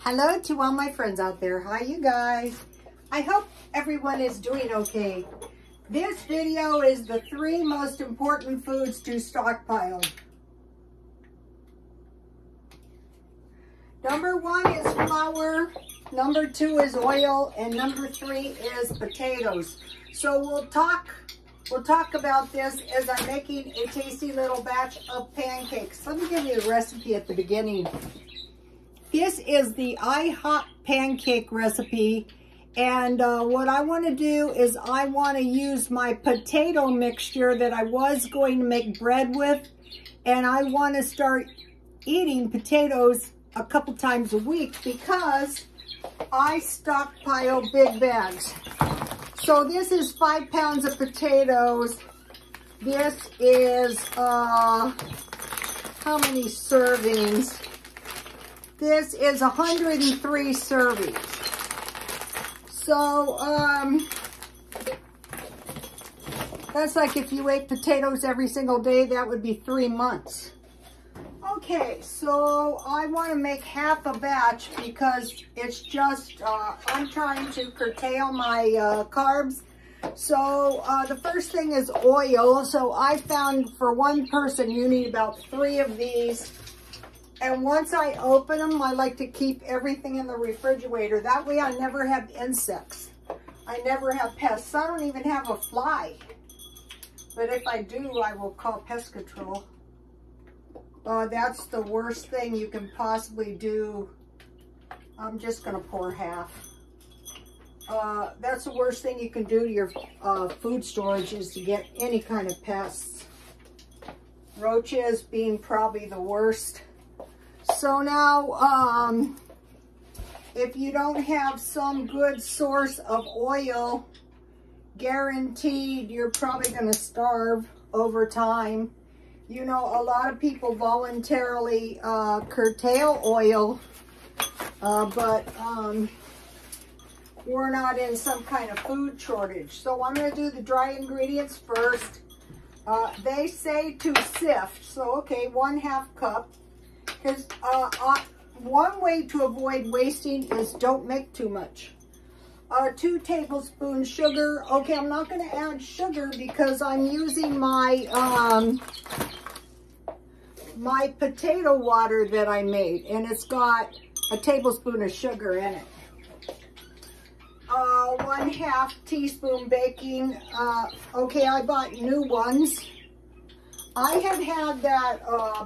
Hello to all my friends out there. Hi, you guys. I hope everyone is doing okay. This video is the 3 most important foods to stockpile. Number 1 is flour, number 2 is oil, and number 3 is potatoes. So we'll talk about this as I'm making a tasty little batch of pancakes. Let me give you the recipe at the beginning. This is the IHOP pancake recipe, and what I want to do is I want to use my potato mixture that I was going to make bread with, and I want to start eating potatoes a couple times a week because I stockpile big bags. So this is 5 pounds of potatoes. This is, how many servings? This is 103 servings. So, that's like if you ate potatoes every single day, that would be 3 months. Okay, so I want to make half a batch because it's just, I'm trying to curtail my carbs. So the first thing is oil. So I found for one person, you need about 3 of these. And once I open them, I like to keep everything in the refrigerator. That way I never have insects. I never have pests. I don't even have a fly. But if I do, I will call pest control. That's the worst thing you can possibly do. I'm just going to pour half. That's the worst thing you can do to your food storage is to get any kind of pests. Roaches being probably the worst. So now, if you don't have some good source of oil, guaranteed you're probably going to starve over time. You know, a lot of people voluntarily curtail oil, but we're not in some kind of food shortage. So I'm going to do the dry ingredients first. They say to sift, so okay, 1/2 cup. Because one way to avoid wasting is don't make too much. 2 tablespoons sugar. Okay, I'm not going to add sugar because I'm using my my potato water that I made, and it's got a tablespoon of sugar in it. 1/2 teaspoon baking. Okay, I bought new ones. I had that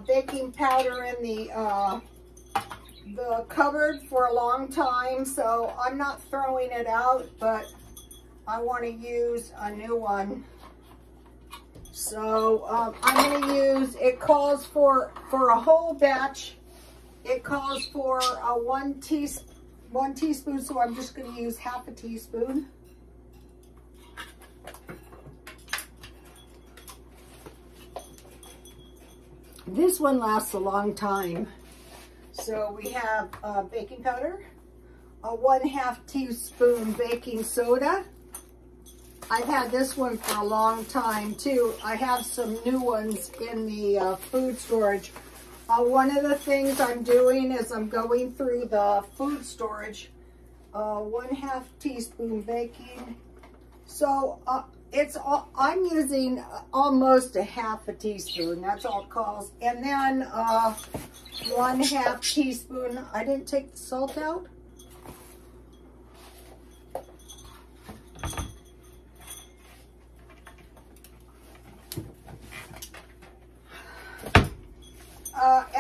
baking powder in the cupboard for a long time, so I'm not throwing it out, but I want to use a new one. So I'm going to use, it calls for a whole batch, it calls for 1 teaspoon, so I'm just going to use 1/2 teaspoon. This one lasts a long time. So we have baking powder, a 1/2 teaspoon baking soda. I've had this one for a long time too. I have some new ones in the food storage. One of the things I'm doing is I'm going through the food storage. 1/2 teaspoon baking. So I'm using almost a 1/2 teaspoon. That's all it calls. And then 1/2 teaspoon. I didn't take the salt out.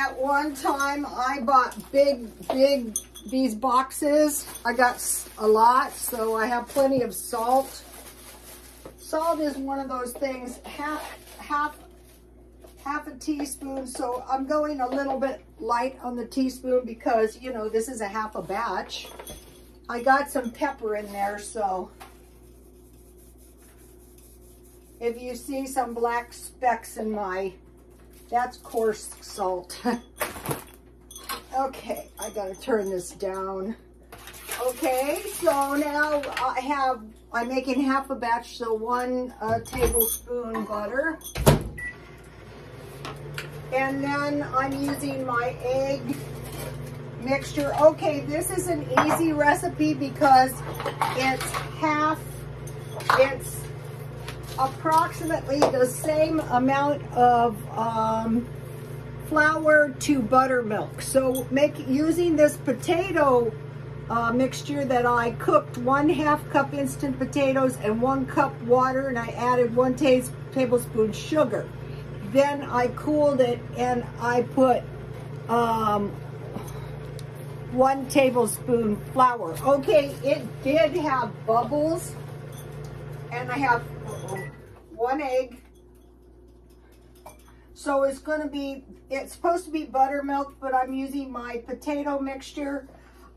At one time, I bought these boxes. I got a lot, so I have plenty of salt. Salt is one of those things, half a teaspoon. So I'm going a little bit light on the teaspoon because, you know, this is a 1/2 batch. I got some pepper in there, so if you see some black specks in that's coarse salt. Okay, I gotta turn this down. Okay, so now I'm making 1/2 batch, so 1 tablespoon butter. And then I'm using my egg mixture. Okay, this is an easy recipe because it's approximately the same amount of flour to buttermilk. So using this potato mixture that I cooked 1/2 cup instant potatoes and 1 cup water, and I added 1 tablespoon sugar. Then I cooled it and I put 1 tablespoon flour. Okay, it did have bubbles, and I have 1 egg. So it's supposed to be buttermilk, but I'm using my potato mixture.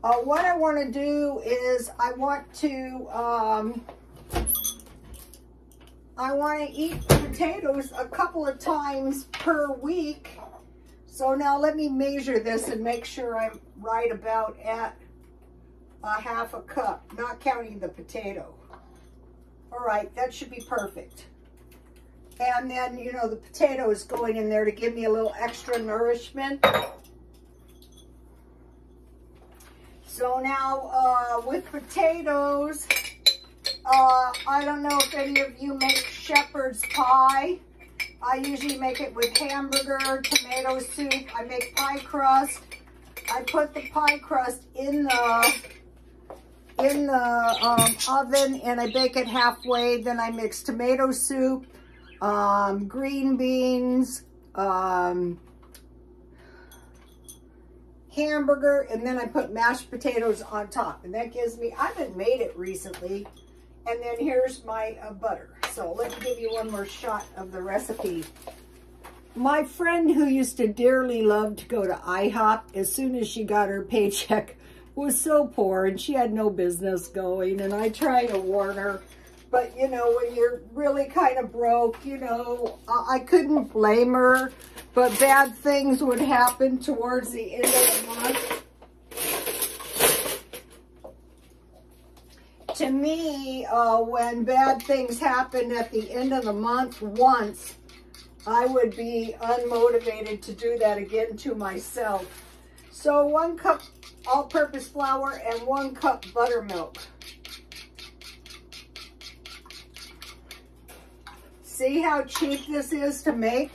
What I want to do is I want to eat potatoes a couple of times per week. So now let me measure this and make sure I'm right about at 1/2 cup, not counting the potato. All right, that should be perfect. And then, you know, the potato is going in there to give me a little extra nourishment. So now with potatoes, I don't know if any of you make shepherd's pie. I usually make it with hamburger, tomato soup. I make pie crust. I put the pie crust in the oven and I bake it halfway. Then I mix tomato soup, green beans, hamburger, and then I put mashed potatoes on top. And that gives me, I haven't made it recently. And then here's my butter. So let me give you one more shot of the recipe. My friend who used to dearly love to go to IHOP as soon as she got her paycheck was so poor and she had no business going. And I tried to warn her. But, you know, when you're really kind of broke, you know, I couldn't blame her. But bad things would happen towards the end of the month. To me, when bad things happen at the end of the month once, I would be unmotivated to do that again to myself. So 1 cup all-purpose flour and 1 cup buttermilk. See how cheap this is to make?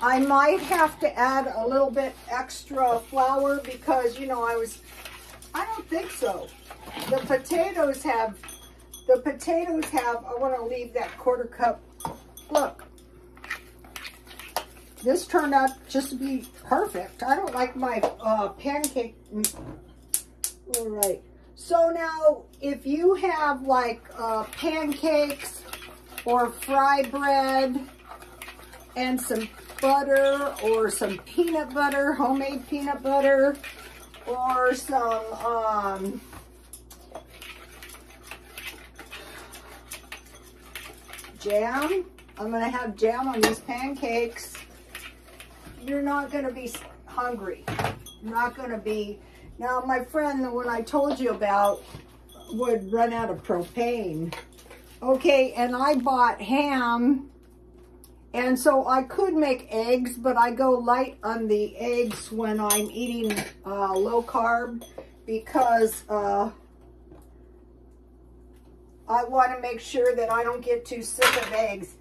I might have to add a little bit extra flour because, you know, I don't think so. The potatoes have, I want to leave that 1/4 cup. Look, this turned out just to be perfect. I don't like my pancake. All right. So now, if you have like pancakes or fry bread and some butter or some peanut butter, homemade peanut butter, or some jam. I'm going to have jam on these pancakes. You're not going to be hungry. You're not going to be. Now, my friend, the one I told you about, would run out of propane. Okay, and I bought ham. And so I could make eggs, but I go light on the eggs when I'm eating low carb because I want to make sure that I don't get too sick of eggs.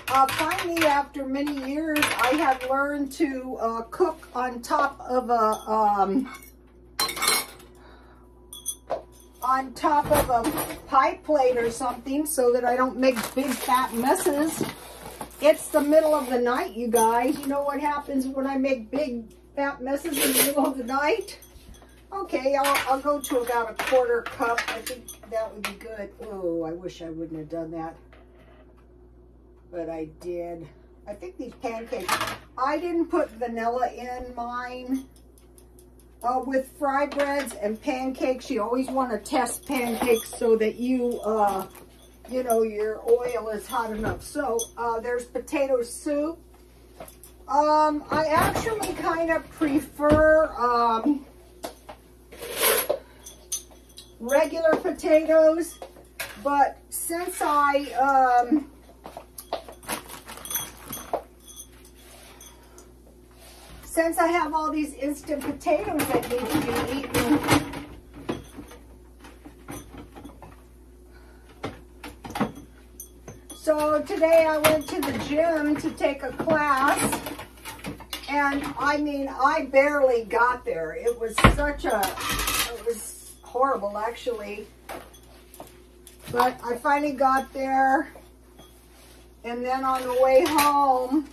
Finally, after many years, I have learned to cook on top of a pie plate or something so that I don't make big fat messes. It's the middle of the night, you guys. You know what happens when I make big fat messes in the middle of the night? Okay, I'll go to about a 1/4 cup. I think that would be good. Oh, I wish I wouldn't have done that. But I did. I think these pancakes, I didn't put vanilla in mine. With fry breads and pancakes, you always want to test pancakes so that you know, your oil is hot enough. So there's potato soup. I actually kind of prefer regular potatoes, but since I since I have all these instant potatoes that need to be eaten, so today I went to the gym to take a class, and I mean, I barely got there. It was horrible actually. But I finally got there, and then on the way home,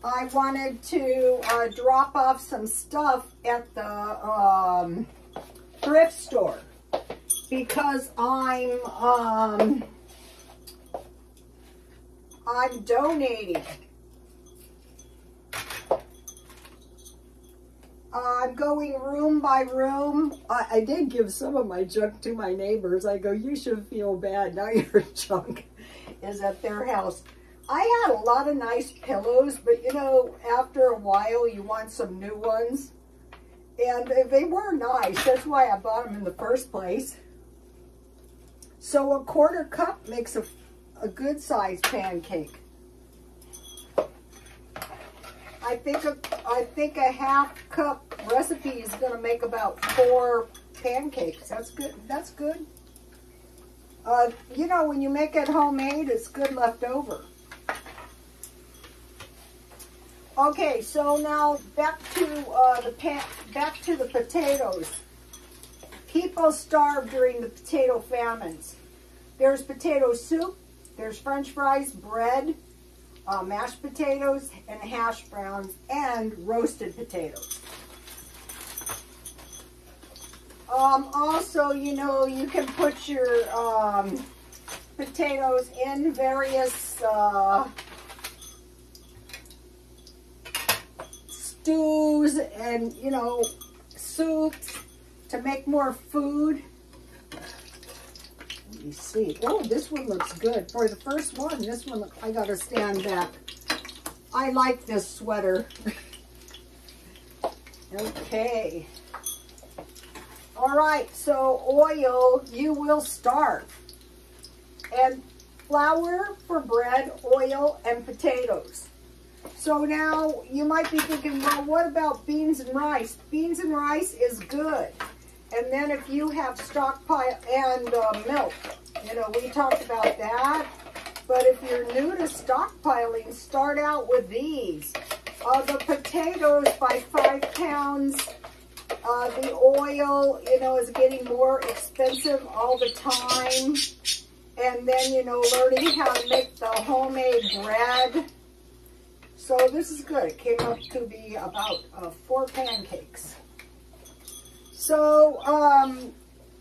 I wanted to drop off some stuff at the thrift store because I'm donating. I'm going room by room. I did give some of my junk to my neighbors. I go, you should feel bad. Now your junk is at their house. I had a lot of nice pillows, but you know, after a while, you want some new ones. And they were nice. That's why I bought them in the first place. So a 1/4 cup makes a good sized pancake. I think a 1/2 cup recipe is going to make about 4 pancakes. That's good. That's good. You know, when you make it homemade, it's good left over. Okay, so now back to the potatoes. People starve during the potato famines. There's potato soup. There's French fries, bread, mashed potatoes, and hash browns, and roasted potatoes. Also, you know, you can put your potatoes in various stews and, you know, soups to make more food. Let me see. Oh, this one looks good. For the first one, this one, I gotta stand back. I like this sweater. Okay. All right, so oil, you will starve. And flour for bread, oil, and potatoes. So now you might be thinking, well, what about beans and rice? Beans and rice is good. And then if you have stockpile and milk, you know, we talked about that. But if you're new to stockpiling, start out with these. The potatoes by 5 pounds. The oil, you know, is getting more expensive all the time. And then, you know, learning how to make the homemade bread. So this is good. It came up to be about 4 pancakes. So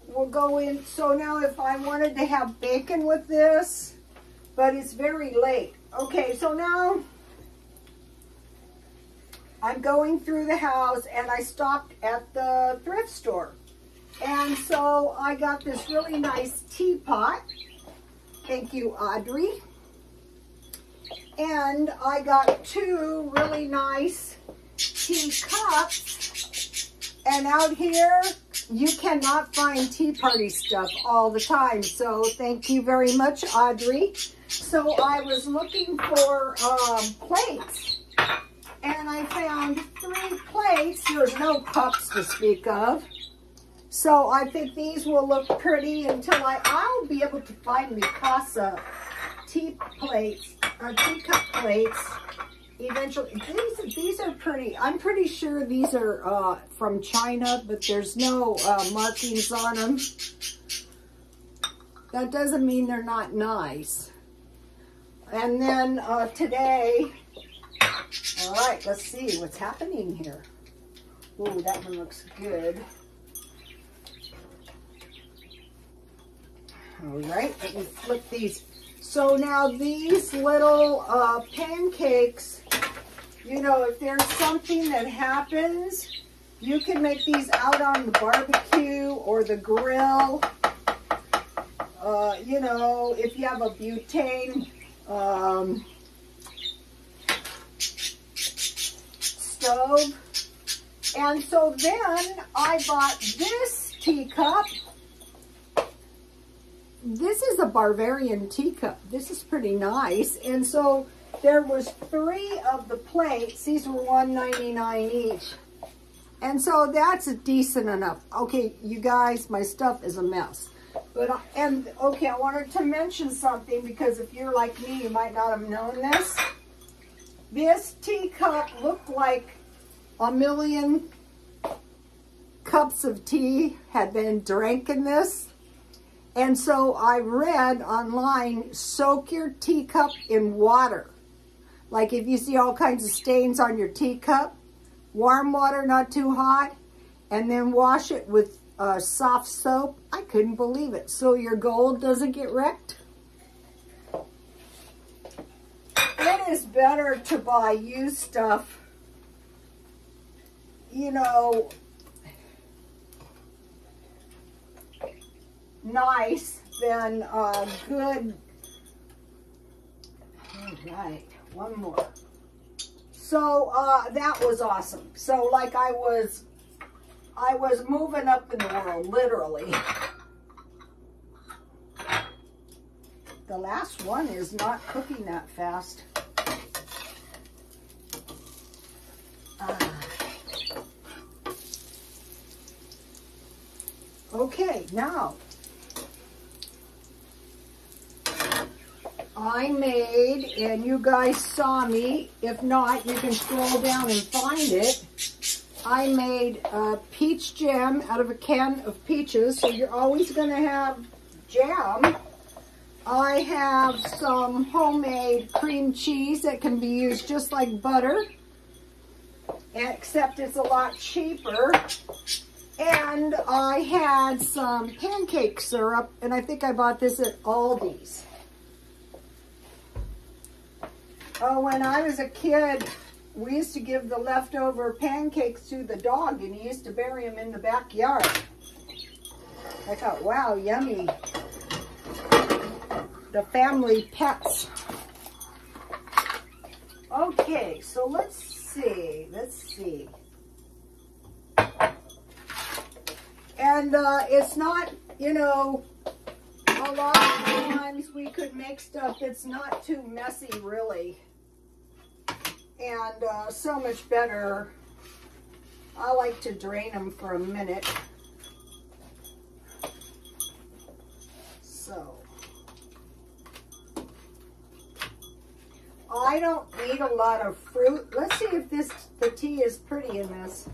we'll go in. So now if I wanted to have bacon with this, but it's very late. Okay, so now I'm going through the house and I stopped at the thrift store. And so I got this really nice teapot. Thank you, Audrey. And I got 2 really nice teacups. And out here, you cannot find tea party stuff all the time. So thank you very much, Audrey. So I was looking for plates. And I found 3 plates. There's no cups to speak of. So I think these will look pretty until I'll be able to find the Casa teacup plates eventually. These are pretty. I'm pretty sure these are from China, but there's no markings on them. That doesn't mean they're not nice. And then today, all right, let's see what's happening here. Ooh, that one looks good. All right, let me flip these. So now these little pancakes, you know, if there's something that happens, you can make these out on the barbecue or the grill. You know, if you have a butane stove. And so then I bought this teacup. This is a Bavarian teacup. This is pretty nice. And so there was 3 of the plates. These were $1.99 each. And so that's decent enough. Okay, you guys, my stuff is a mess. But, okay, I wanted to mention something because if you're like me, you might not have known this. This teacup looked like a million cups of tea had been drank in this. And so I read online, soak your teacup in water. Like if you see all kinds of stains on your teacup, warm water, not too hot, and then wash it with soft soap. I couldn't believe it. So your gold doesn't get wrecked. It is better to buy used stuff, you know, nice than good. All right, one more. So that was awesome. So like I was moving up in the world, literally. The last one is not cooking that fast. Okay, now I made, and you guys saw me. If not, you can scroll down and find it. I made peach jam out of a can of peaches, so you're always going to have jam. I have some homemade cream cheese that can be used just like butter, except it's a lot cheaper. And I had some pancake syrup, and I think I bought this at Aldi's. When I was a kid, we used to give the leftover pancakes to the dog, and he used to bury them in the backyard. I thought, wow, yummy. The family pets. Okay, so let's see. And it's not, you know, a lot of times we could make stuff that's not too messy, really. And so much better. I like to drain them for a minute. So, I don't need a lot of fruit. Let's see if the tea is pretty in this.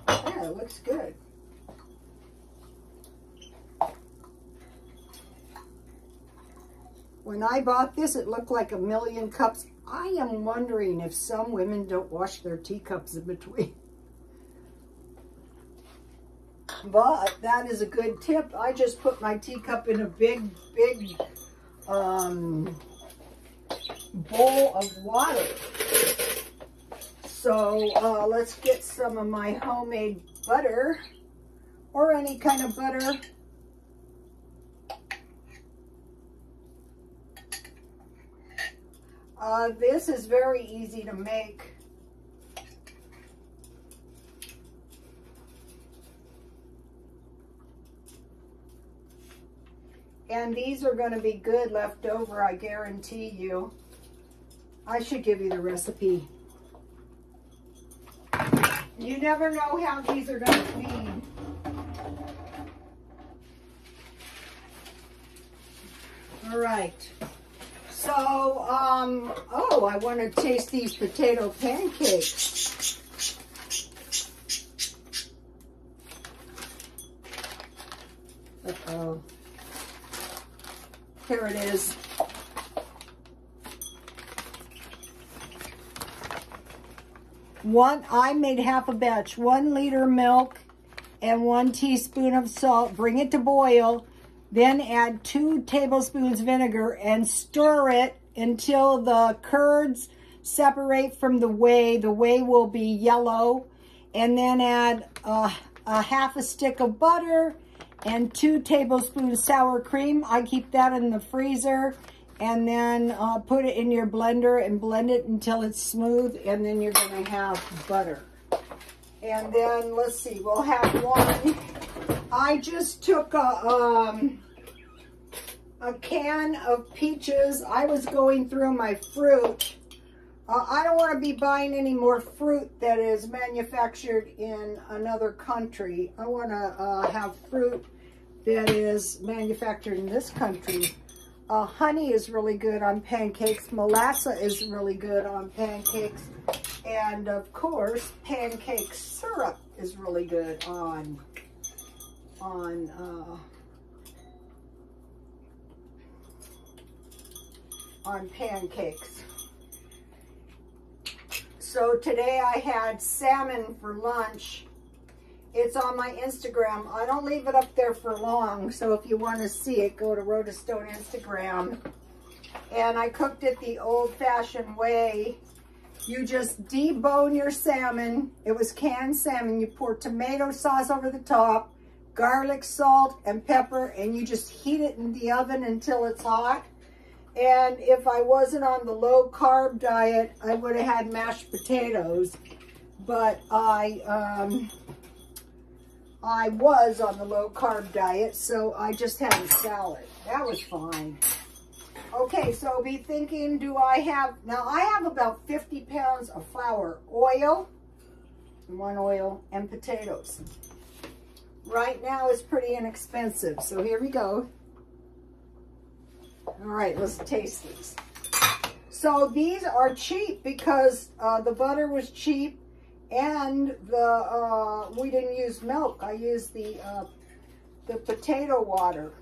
Yeah, it looks good. When I bought this, it looked like a million cups. I am wondering if some women don't wash their teacups in between. But that is a good tip. I just put my teacup in a big bowl of water. So let's get some of my homemade butter, or any kind of butter. This is very easy to make. And these are going to be good left over, I guarantee you. I should give you the recipe. You never know how these are going to be. All right. So, oh, I want to taste these potato pancakes. Uh-oh. Here it is. I made half a batch, 1 liter milk and 1 teaspoon of salt. Bring it to boil. Then add 2 tablespoons vinegar and stir it until the curds separate from the whey. The whey will be yellow. And then add a half a stick of butter and 2 tablespoons sour cream. I keep that in the freezer. And then put it in your blender and blend it until it's smooth. And then you're going to have butter. And then, let's see, we'll have one. I just took a a can of peaches. I was going through my fruit. I don't want to be buying any more fruit that is manufactured in another country. I want to have fruit that is manufactured in this country. Honey is really good on pancakes. Molasses is really good on pancakes. And of course, pancake syrup is really good on pancakes. So today I had salmon for lunch. It's on my Instagram. I don't leave it up there for long, so if you want to see it, go to Rhoda Stone Instagram. And I cooked it the old-fashioned way. You just debone your salmon. It was canned salmon. You pour tomato sauce over the top, garlic, salt, and pepper, and you just heat it in the oven until it's hot. And if I wasn't on the low-carb diet, I would have had mashed potatoes. But I was on the low-carb diet, so I just had a salad. That was fine. Okay, so be thinking, do I have... Now, I have about 50 pounds of flour, oil, and potatoes. Right now, it's pretty inexpensive, so here we go. All right, let's taste these. So these are cheap because the butter was cheap and we didn't use milk. I used the potato water.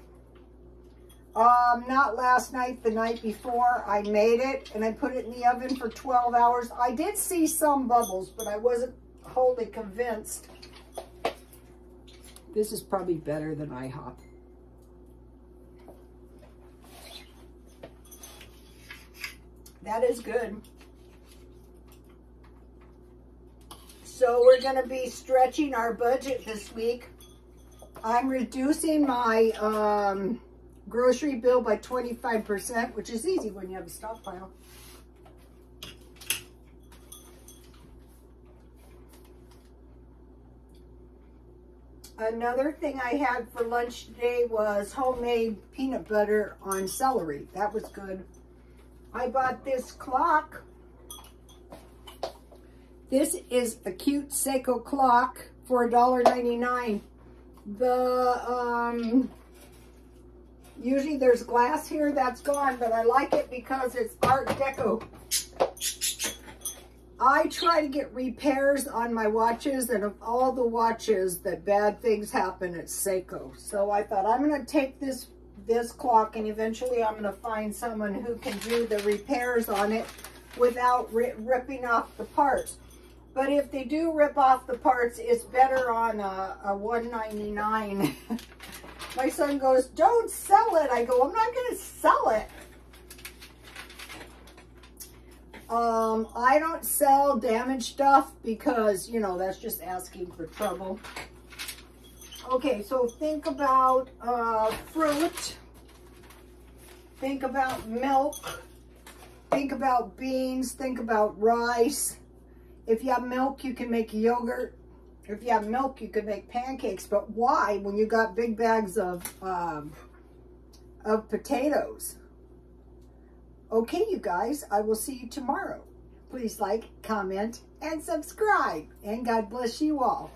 Not last night, the night before. I made it and I put it in the oven for 12 hours. I did see some bubbles, but I wasn't wholly convinced. This is probably better than IHOP. That is good. So we're going to be stretching our budget this week. I'm reducing my grocery bill by 25%, which is easy when you have a stockpile. Another thing I had for lunch today was homemade peanut butter on celery. That was good. I bought this clock. This is a cute Seiko clock for $1.99. Usually there's glass here that's gone, but I like it because it's Art Deco. I try to get repairs on my watches, and of all the watches that bad things happen, it's Seiko. So I thought I'm going to take this clock, and eventually I'm going to find someone who can do the repairs on it without ripping off the parts. But if they do rip off the parts, it's better on a $1.99. My son goes, "Don't sell it." I go, "I'm not going to sell it." I don't sell damaged stuff because, you know, that's just asking for trouble. Okay, so think about fruit, think about milk, think about beans, think about rice. If you have milk, you can make yogurt. If you have milk, you can make pancakes. But why when you got big bags of potatoes? Okay, you guys, I will see you tomorrow. Please like, comment, and subscribe. And God bless you all.